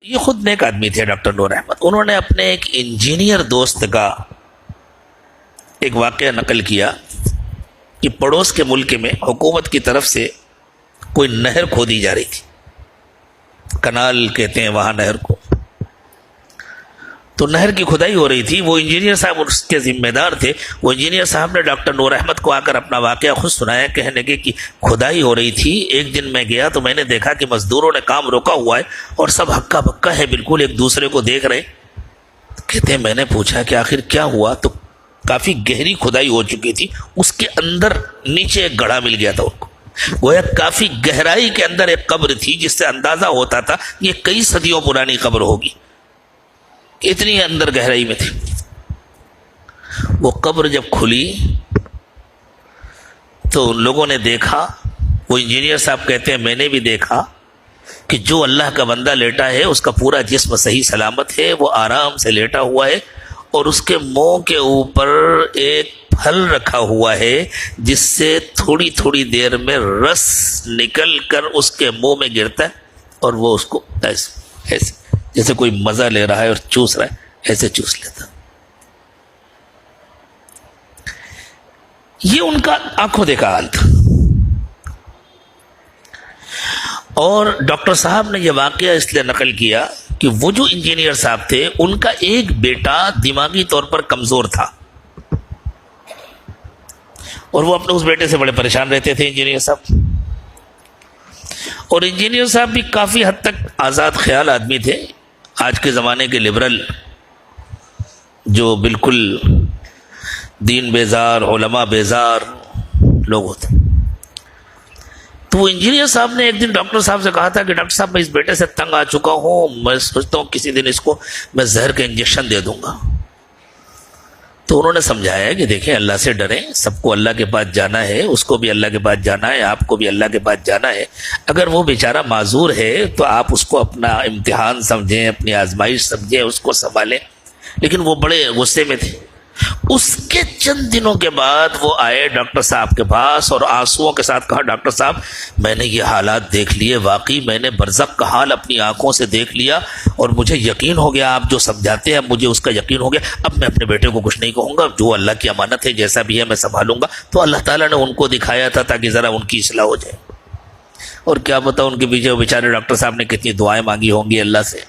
یہ خود نیک آدمی تھے ڈاکٹر نور احمد. انہوں نے اپنے ایک انجینئر دوست کا ایک واقعہ نقل کیا کہ پڑوس کے ملک میں حکومت کی طرف سے کوئی نہر کھودی جا رہی تھی. کنال کہتے ہیں وہاں نہر کو. تو نہر کی کھدائی ہو رہی تھی. وہ انجینئر صاحب اس کے ذمہ دار تھے. وہ انجینئر صاحب نے ڈاکٹر نور احمد کو آ کر اپنا واقعہ خود سنایا. کہنے لگے کہ کھدائی ہو رہی تھی, ایک دن میں گیا تو میں نے دیکھا کہ مزدوروں نے کام روکا ہوا ہے اور سب ہکا بکا ہے, بالکل ایک دوسرے کو دیکھ رہے. کہتے ہیں میں نے پوچھا کہ آخر کیا ہوا, تو کافی گہری کھدائی ہو چکی تھی. اس کے اندر نیچے ایک گڑھا مل گیا تھا ان کو. گویا کافی گہرائی کے اندر ایک قبر تھی جس سے اندازہ ہوتا تھا یہ کئی صدیوں پرانی قبر ہوگی, اتنی اندر گہرائی میں تھی. وہ قبر جب کھلی تو لوگوں نے دیکھا, وہ انجینئر صاحب کہتے ہیں میں نے بھی دیکھا کہ جو اللہ کا بندہ لیٹا ہے اس کا پورا جسم صحیح سلامت ہے, وہ آرام سے لیٹا ہوا ہے اور اس کے منہ کے اوپر ایک پھل رکھا ہوا ہے جس سے تھوڑی تھوڑی دیر میں رس نکل کر اس کے منہ میں گرتا ہے اور وہ اس کو ایسے جیسے کوئی مزہ لے رہا ہے اور چوس رہا ہے, ایسے چوس لیتا. یہ ان کا آنکھوں دیکھا حال تھا. اور ڈاکٹر صاحب نے یہ واقعہ اس لیے نقل کیا کہ وہ جو انجینئر صاحب تھے ان کا ایک بیٹا دماغی طور پر کمزور تھا اور وہ اپنے اس بیٹے سے بڑے پریشان رہتے تھے انجینئر صاحب. اور انجینئر صاحب بھی کافی حد تک آزاد خیال آدمی تھے. آج کے زمانے کے لبرل جو بالکل دین بیزار, علماء بیزار لوگ ہوتے. تو وہ انجینئر صاحب نے ایک دن ڈاکٹر صاحب سے کہا تھا کہ ڈاکٹر صاحب میں اس بیٹے سے تنگ آ چکا ہوں, میں سوچتا ہوں کسی دن اس کو میں زہر کا انجیکشن دے دوں گا. تو انہوں نے سمجھایا کہ دیکھیں اللہ سے ڈریں, سب کو اللہ کے پاس جانا ہے, اس کو بھی اللہ کے پاس جانا ہے, آپ کو بھی اللہ کے پاس جانا ہے. اگر وہ بیچارہ معذور ہے تو آپ اس کو اپنا امتحان سمجھیں, اپنی آزمائش سمجھیں, اس کو سنبھالیں. لیکن وہ بڑے غصے میں تھے. اس کے چند دنوں کے بعد وہ آئے ڈاکٹر صاحب کے پاس اور آنسوؤں کے ساتھ کہا ڈاکٹر صاحب میں نے یہ حالات دیکھ لیے, واقعی میں نے برزخ کا حال اپنی آنکھوں سے دیکھ لیا اور مجھے یقین ہو گیا, آپ جو سمجھاتے ہیں اب مجھے اس کا یقین ہو گیا. اب میں اپنے بیٹے کو کچھ نہیں کہوں گا, جو اللہ کی امانت ہے جیسا بھی ہے میں سنبھالوں گا. تو اللہ تعالیٰ نے ان کو دکھایا تھا تاکہ ذرا ان کی اصلاح ہو جائے. اور کیا پتا ان کے پیچھے وہ بیچارے ڈاکٹر صاحب نے کتنی دعائیں مانگی ہوں گی اللہ سے.